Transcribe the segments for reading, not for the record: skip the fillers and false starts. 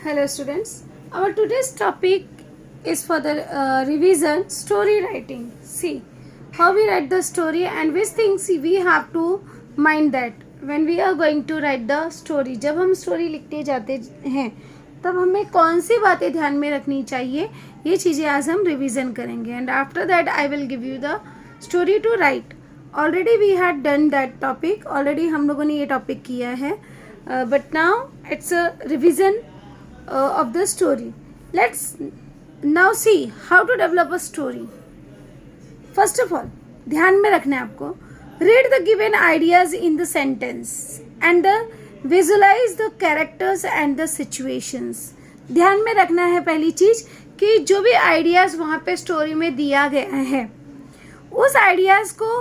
Hello students, our today's topic is for the revision story writing. See how we write the story and which things we have to mind that when we are going to write the story. जब हम story लिखते जाते हैं तब हमें कौन सी बातें ध्यान में रखनी चाहिए, ये चीज़ें आज हम रिवीजन करेंगे. And after that I will give you the story to write. Already we had done that topic, already हम लोगों ने ये टॉपिक किया है, but now it's a revision of the story. Let's now see how to develop a story. First of all, ध्यान में रखना है आपको. Read the given ideas in the sentence and visualize the characters and the situations. ध्यान में रखना है पहली चीज कि जो भी आइडियाज वहाँ पे स्टोरी में दिया गया है उस आइडियाज को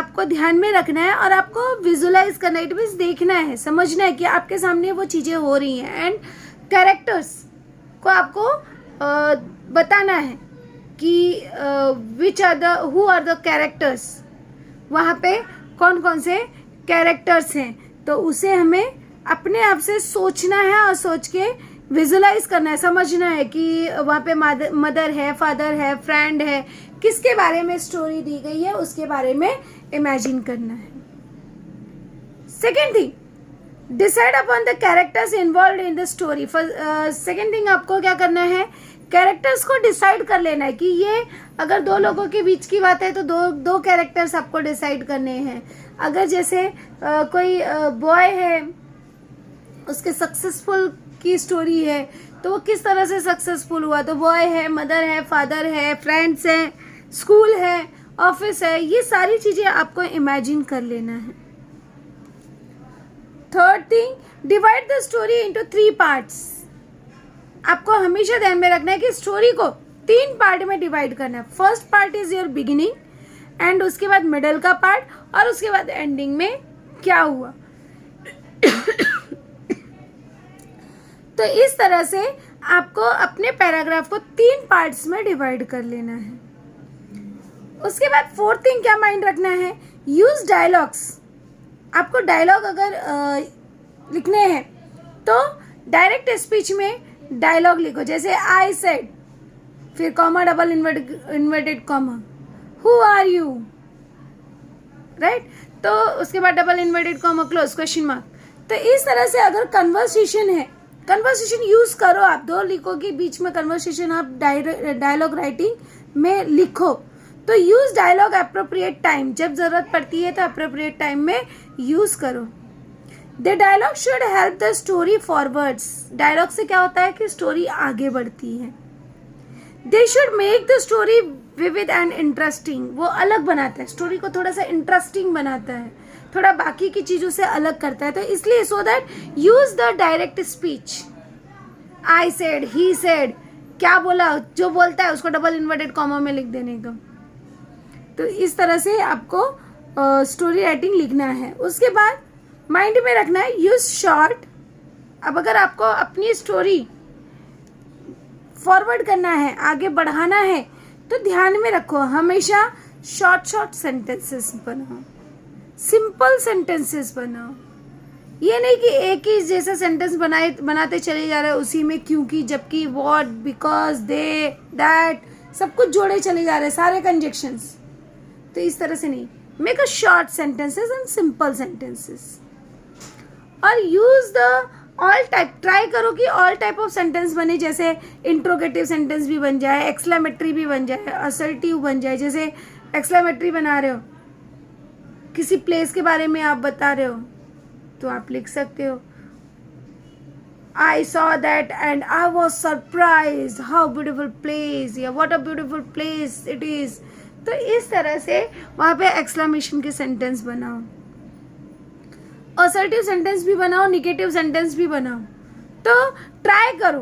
आपको ध्यान में रखना है और आपको विजुलाइज करना है. इट मीन्स देखना है, समझना है कि आपके सामने वो चीज़ें हो रही हैं एंड कैरेक्टर्स को आपको बताना है कि हु आर द कैरेक्टर्स, वहाँ पे कौन कौन से कैरेक्टर्स हैं. तो उसे हमें अपने आप से सोचना है और सोच के विजुलाइज करना है, समझना है कि वहाँ पे मदर है, फादर है, फ्रेंड है, किसके बारे में स्टोरी दी गई है उसके बारे में इमेजिन करना है. Second thing, decide upon the characters involve in the story. Second thing आपको क्या करना है, कैरेक्टर्स को डिसाइड कर लेना है कि ये अगर दो लोगों के बीच की बात है तो दो कैरेक्टर्स आपको डिसाइड करने हैं. अगर जैसे कोई बॉय है, उसके सक्सेसफुल की स्टोरी है तो वो किस तरह से सक्सेसफुल हुआ, तो बॉय है, मदर है, फादर है, फ्रेंड्स हैं, स्कूल है, ऑफिस है, ये सारी चीज़ें आपको इमेजिन कर लेना है. Third thing, divide the story into 3 parts. आपको हमेशा ध्यान में रखना है कि स्टोरी को 3 पार्ट में डिवाइड करना है. First part is your beginning and उसके बाद मिडल का पार्ट और उसके बाद एंडिंग में क्या हुआ. तो इस तरह से आपको अपने पैराग्राफ को 3 पार्ट्स में डिवाइड कर लेना है. उसके बाद फोर्थ थिंग क्या माइंड रखना है, यूज डायलॉग्स. आपको डायलॉग अगर लिखने हैं तो डायरेक्ट स्पीच में डायलॉग लिखो. जैसे आई सेड, फिर comma, double inverted comma, who are you, right. तो उसके बाद double inverted comma, close question mark. तो इस तरह से अगर कन्वर्सेशन है, कन्वर्सेशन यूज करो. आप दो लिखो के बीच में कन्वर्सेशन आप डायलॉग राइटिंग में लिखो. तो यूज डायलॉग अप्रोप्रिएट टाइम, जब जरूरत पड़ती है तो अप्रोप्रिएट टाइम में यूज करो. The dialogue should help the story forwards. Dialogue से क्या होता है कि स्टोरी आगे बढ़ती है. They should make the story vivid and interesting. वो अलग बनाता है, स्टोरी को थोड़ा सा इंटरेस्टिंग बनाता है, थोड़ा बाकी की चीजों से अलग करता है. तो इसलिए so that use the direct speech. I said, he said, क्या बोला, जो बोलता है उसको डबल इन्वर्टेड कॉमा में लिख देने का. तो इस तरह से आपको स्टोरी राइटिंग लिखना है. उसके बाद माइंड में रखना है यूज शॉर्ट. अब अगर आपको अपनी स्टोरी फॉरवर्ड करना है, आगे बढ़ाना है, तो ध्यान में रखो हमेशा शॉर्ट सेंटेंसेस बनाओ, सिंपल सेंटेंसेस बनाओ. ये नहीं कि एक ही जैसा सेंटेंस बनाते चले जा रहे हो, उसी में क्योंकि, जबकि, व्हाट, बिकॉज, दे, दैट, सब कुछ जोड़े चले जा रहे हैं, सारे कंजक्शंस. तो इस तरह से नहीं. Make a short sentences and simple sentences. और use the all type. Try करो कि ऑल टाइप ऑफ सेंटेंस बने. जैसे इंट्रोगेटिव सेंटेंस भी बन जाए, एक्सक्लेमेटरी भी बन जाए, असर्टिव बन जाए. जैसे एक्सक्लेमेटरी बना रहे हो, किसी प्लेस के बारे में आप बता रहे हो तो आप लिख सकते हो, I saw that and I was surprised, how beautiful place, या what a beautiful place it is. तो इस तरह से वहाँ पे एक्सक्लेमेशन के सेंटेंस बनाओ, असर्टिव सेंटेंस भी बनाओ, निगेटिव सेंटेंस भी बनाओ. तो ट्राई करो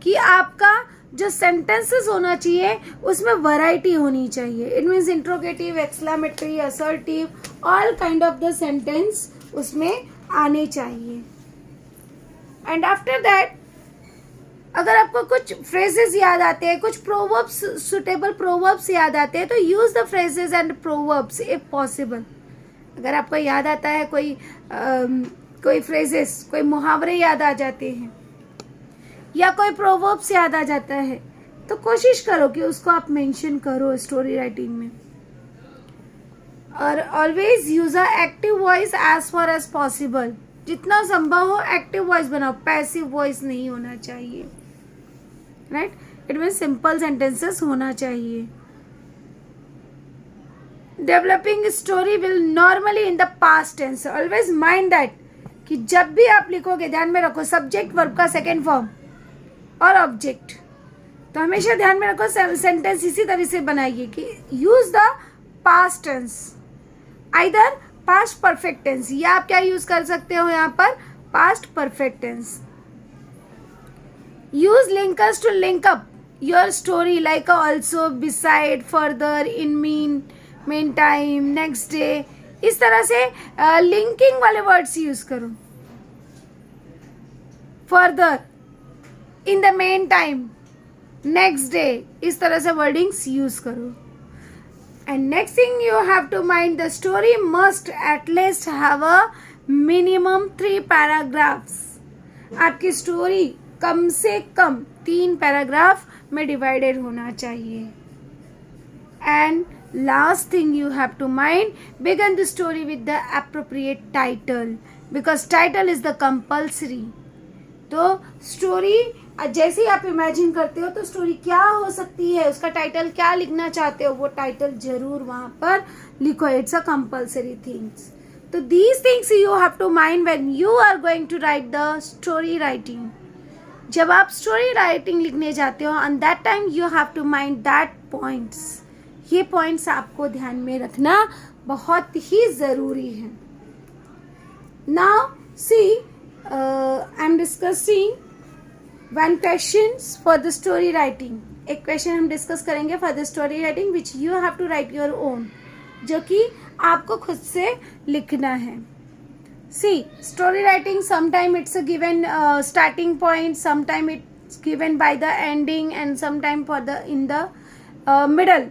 कि आपका जो सेंटेंसेस होना चाहिए उसमें वैरायटी होनी चाहिए. It means interrogative, exclamatory, assertive, all kind of the sentence उसमें आने चाहिए. एंड आफ्टर दैट अगर आपको कुछ फ्रेजेस याद आते हैं, कुछ प्रोवर्ब्स, सुटेबल प्रोवर्ब्स याद आते हैं, तो use the phrases and proverbs if possible. अगर आपको याद आता है कोई फ्रेजेस, कोई मुहावरे याद आ जाते हैं, या कोई प्रोवर्ब्स याद आ जाता है तो कोशिश करो कि उसको आप मेंशन करो स्टोरी राइटिंग में। और always use a active voice as far as possible, जितना संभव हो एक्टिव वॉइस बनाओ, पैसिव वॉइस नहीं होना चाहिए, right. It mean simple sentences होना चाहिए। Developing story will normally in the past tense, always mind that कि जब भी आप लिखोगे ध्यान में रखो सब्जेक्ट वर्ब का सेकेंड फॉर्म और ऑब्जेक्ट, तो हमेशा ध्यान में रखो सेंटेंस इसी तरह से बनाइए कि use the past tense, either past perfect tense, या आप क्या यूज कर सकते हो यहाँ पर past perfect tense. Use linkers to link up your story like also, beside, further, in mean, main time, next day, इस तरह से लिंकिंग वाले वर्ड्स यूज करो। Further, in the main time, next day, इस तरह से वर्डिंग्स यूज करो। And next thing you have to mind, the story must at least have a minimum 3 paragraphs. आपकी स्टोरी कम से कम 3 पैराग्राफ में डिवाइडेड होना चाहिए। And last thing you have to mind, begin the story with the appropriate title because title is the compulsory। तो story जैसे ही आप imagine करते हो तो स्टोरी क्या हो सकती है, उसका टाइटल क्या लिखना चाहते हो, वो टाइटल जरूर वहां पर लिखो। It's a compulsory things. तो these things you have to mind when you are going to write the story writing. जब आप स्टोरी राइटिंग लिखने जाते हो on that time you have to mind that points. ये पॉइंट्स आपको ध्यान में रखना बहुत ही ज़रूरी है। Now see I am discussing one question for the story writing. एक क्वेश्चन हम डिस्कस करेंगे for the story writing which you have to write your own, जो कि आपको खुद से लिखना है। See story writing sometime it's a given starting point, sometime it's given by the ending and sometime for the in the middle.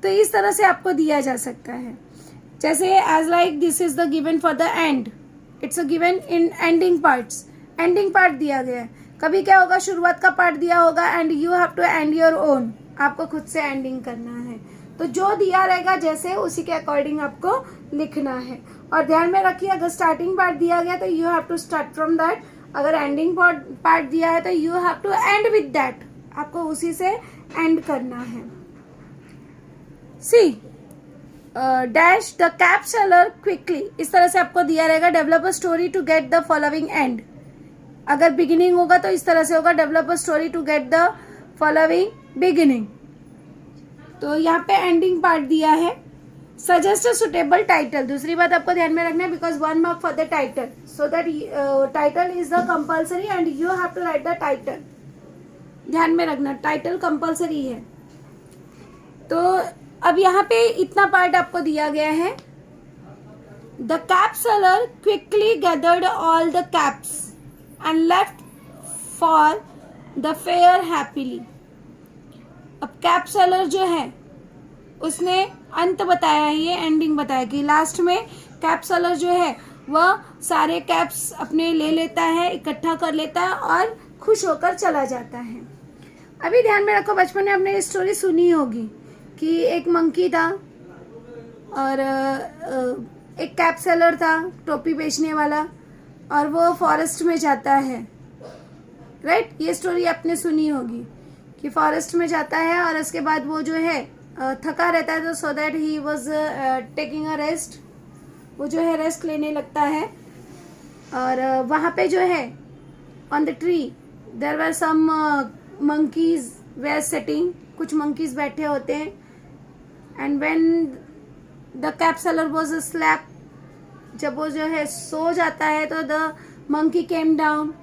तो इस तरह से आपको दिया जा सकता है, जैसे as like this is the given for the end, it's a given in ending parts. Ending part दिया गया है, कभी क्या होगा शुरुआत का पार्ट दिया होगा and you have to end your own, आपको खुद से एंडिंग करना है। तो जो दिया रहेगा जैसे उसी के अकॉर्डिंग आपको लिखना है। और ध्यान में रखिए अगर स्टार्टिंग पार्ट दिया गया तो you have to start from that, अगर एंडिंग पार्ट दिया है तो you have to end with that, आपको उसी से एंड करना है। C dash the cap seller quickly, इस तरह से आपको दिया रहेगा develop a story to get the following end. अगर बिगिनिंग होगा तो इस तरह से होगा develop a story to get the following beginning. तो यहाँ पे एंडिंग पार्ट दिया है। सजेस्ट अ सुटेबल टाइटल, दूसरी बात आपको ध्यान में रखना है because 1 mark for the title, so that title is the compulsory and you have to write the title. ध्यान में रखना टाइटल कंपल्सरी है। तो अब यहाँ पे इतना पार्ट आपको दिया गया है। The cap seller quickly gathered all the caps and left for the fair happily. अब कैप सेलर जो है उसने अंत बताया है, ये एंडिंग बताया कि लास्ट में कैप सेलर जो है वह सारे कैप्स अपने ले लेता है, इकट्ठा कर लेता है और खुश होकर चला जाता है। अभी ध्यान में रखो बचपन में आपने ये स्टोरी सुनी होगी कि एक मंकी था और एक कैप सेलर था, टोपी बेचने वाला, और वो फॉरेस्ट में जाता है, राइट। ये स्टोरी आपने सुनी होगी कि फॉरेस्ट में जाता है और उसके बाद वो जो है थका रहता है, तो so that he was taking a rest, वो जो है रेस्ट लेने लगता है। और वहाँ पे जो है on the tree there were some monkeys were sitting, कुछ मंकीज बैठे होते हैं। And when the cap seller was slept, जब वो जो है सो जाता है तो the monkey came down,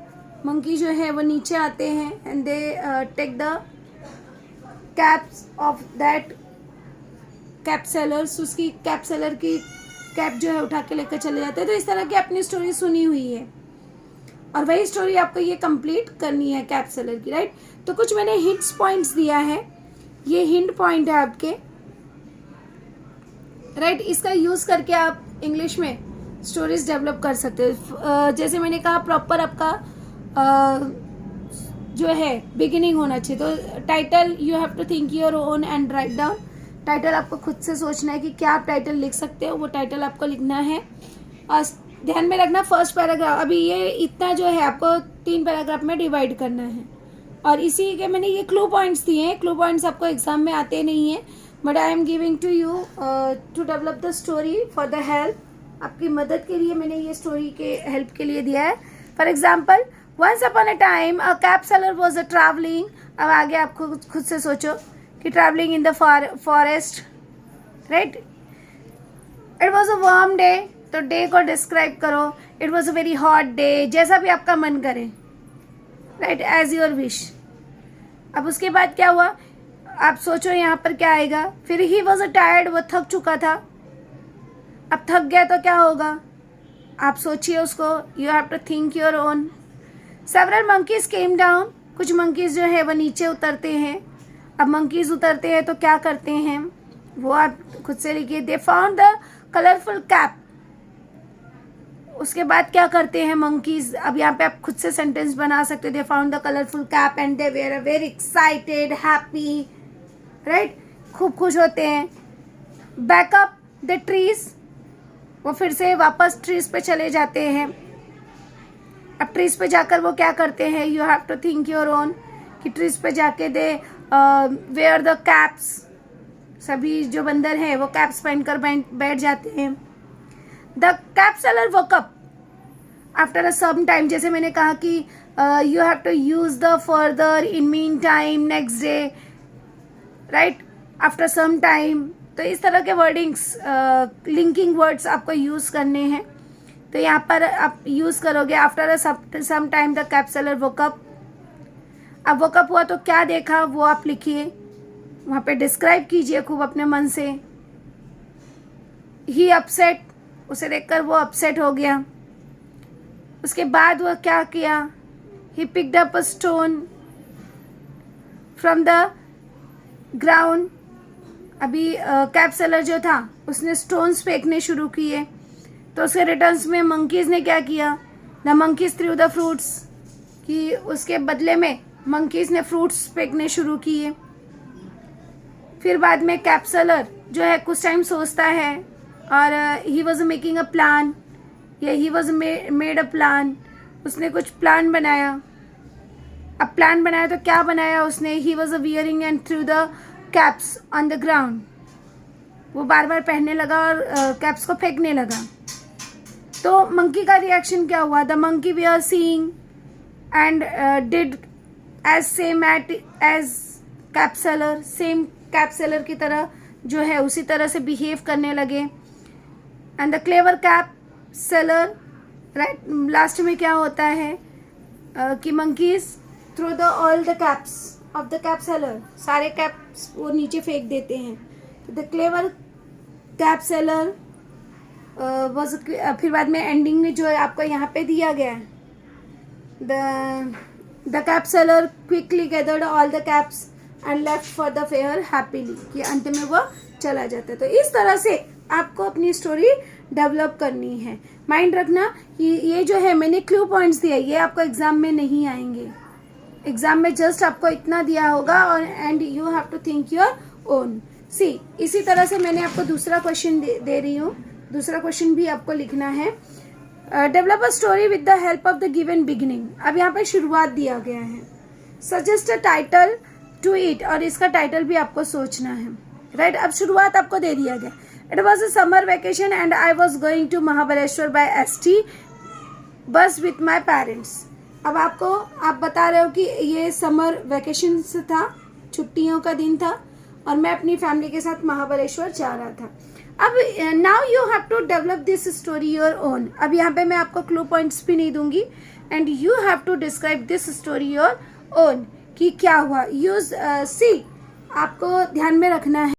monkey जो है वो नीचे आते हैं and they take the caps of that cap sellers, उसकी कैप सेलर की कैप जो है उठा के लेकर चले जाते हैं। तो इस तरह की अपनी स्टोरी सुनी हुई है और वही स्टोरी आपको ये कंप्लीट करनी है कैप सेलर की, राइट। तो कुछ मैंने हिंट्स पॉइंट्स दिया है, ये हिंट पॉइंट है आपके, राइट। इसका यूज करके आप इंग्लिश में स्टोरीज डेवलप कर सकते हो। जैसे मैंने कहा प्रॉपर आपका जो है बिगिनिंग होना चाहिए। तो title you have to think your own and write down. Title आपको खुद से सोचना है कि क्या आप टाइटल लिख सकते हो, वो टाइटल आपको लिखना है। और ध्यान में रखना फर्स्ट पैराग्राफ, अभी ये इतना जो है आपको 3 पैराग्राफ में डिवाइड करना है। और इसी के मैंने ये क्लू पॉइंट्स दिए हैं। क्लू पॉइंट्स आपको एग्जाम में आते नहीं हैं, but I am giving to you to develop the story for the help. आपकी मदद के लिए मैंने ये स्टोरी के हेल्प के लिए दिया है। For example, once upon a time a cab seller was a travelling. अब आगे आपको खुद से सोचो कि travelling in the forest, right. It was a warm day, तो डे को डिस्क्राइब करो। It was a very hot day, जैसा भी आपका मन करे, राइट, एज योर विश। अब उसके बाद क्या हुआ, आप सोचो यहाँ पर क्या आएगा। फिर ही वॉज अ टायर्ड, वो थक चुका था। अब थक गया तो क्या होगा, आप सोचिए उसको। You have to think your own. Several monkeys came down, कुछ मंकीज जो है वो नीचे उतरते हैं। अब मंकीज उतरते हैं तो क्या करते हैं, वो आप खुद से लिखिए। They found the colourful cap. उसके बाद क्या करते हैं मंकीज, अब यहाँ पे आप खुद से सेंटेंस बना सकते हो। They found the colourful cap and they were very excited, happy, right, खूब खुश होते हैं। बैकअप द ट्रीज, वो फिर से वापस ट्रीज पे चले जाते हैं। अब ट्रीज पे जाकर वो क्या करते हैं, you have to think your own, कि ट्रीज पे जाके दे वेयर द कैप्स। सभी जो बंदर हैं वो कैप्स पहनकर बैठ जाते हैं। The cap seller woke up after a some time, जैसे मैंने कहा कि you have to use the further, in mean time, next day, right, after some time. तो इस तरह के वर्डिंग्स, लिंकिंग वर्ड्स आपको यूज करने हैं। तो यहाँ पर आप यूज करोगे after some time the cap seller woke up. अब वोक अप हुआ तो क्या देखा वो आप लिखिए, वहाँ पे डिस्क्राइब कीजिए खूब अपने मन से। ही अपसेट, उसे देखकर वो अपसेट हो गया। उसके बाद वो क्या किया, he picked up a stone from the ground. अभी कैप सेलर जो था उसने स्टोन्स फेंकने शुरू किए, तो उसके रिटर्न्स में मंकीज ने क्या किया, the monkeys through the fruits, कि उसके बदले में मंकीज ने फ्रूट्स फेंकने शुरू किए। फिर बाद में कैप सेलर जो है कुछ टाइम सोचता है और he was making a plan, या he was made a plan, उसने कुछ प्लान बनाया। अब प्लान बनाया तो क्या बनाया उसने, he was wearing and through the caps on the ground. वो बार बार पहनने लगा और कैप्स को फेंकने लगा। तो मंकी का रिएक्शन क्या हुआ, the monkey we are seeing and did as same as cap seller, same cap seller की तरह जो है उसी तरह से बिहेव करने लगे। And the clever cap seller, right, last में क्या होता है कि monkeys through the all the caps of the cap seller, सारे कैप्स वो नीचे फेंक देते हैं। The clever cap seller was, फिर बाद में एंडिंग में जो है आपको यहाँ पे दिया गया है, the cap seller quickly gathered all the caps and left for the fair happily, कि अंत में वो चला जाता है। तो इस तरह से आपको अपनी स्टोरी डेवलप करनी है। माइंड रखना कि ये जो है मैंने क्लू पॉइंट्स दिए, ये आपको एग्जाम में नहीं आएंगे। एग्जाम में जस्ट आपको इतना दिया होगा और and you have to think your own. See, इसी तरह से मैंने आपको दूसरा क्वेश्चन दे रही हूँ। दूसरा क्वेश्चन भी आपको लिखना है। Develop a story with the help of the given beginning. अब यहाँ पे शुरुआत दिया गया है। Suggest a title to it, और इसका टाइटल भी आपको सोचना है, राइट। अब शुरुआत आपको दे दिया गया, it was a summer vacation and I was going to Mahabaleshwar by ST bus with my parents. अब आप बता रहे हो कि ये समर वेकेशन था, छुट्टियों का दिन था और मैं अपनी फैमिली के साथ महाबलेश्वर जा रहा था। अब now you have to develop this story your own. अब यहाँ पे मैं आपको क्लू पॉइंट्स भी नहीं दूंगी and you have to describe this story your own, कि क्या हुआ। यूज सी, आपको ध्यान में रखना है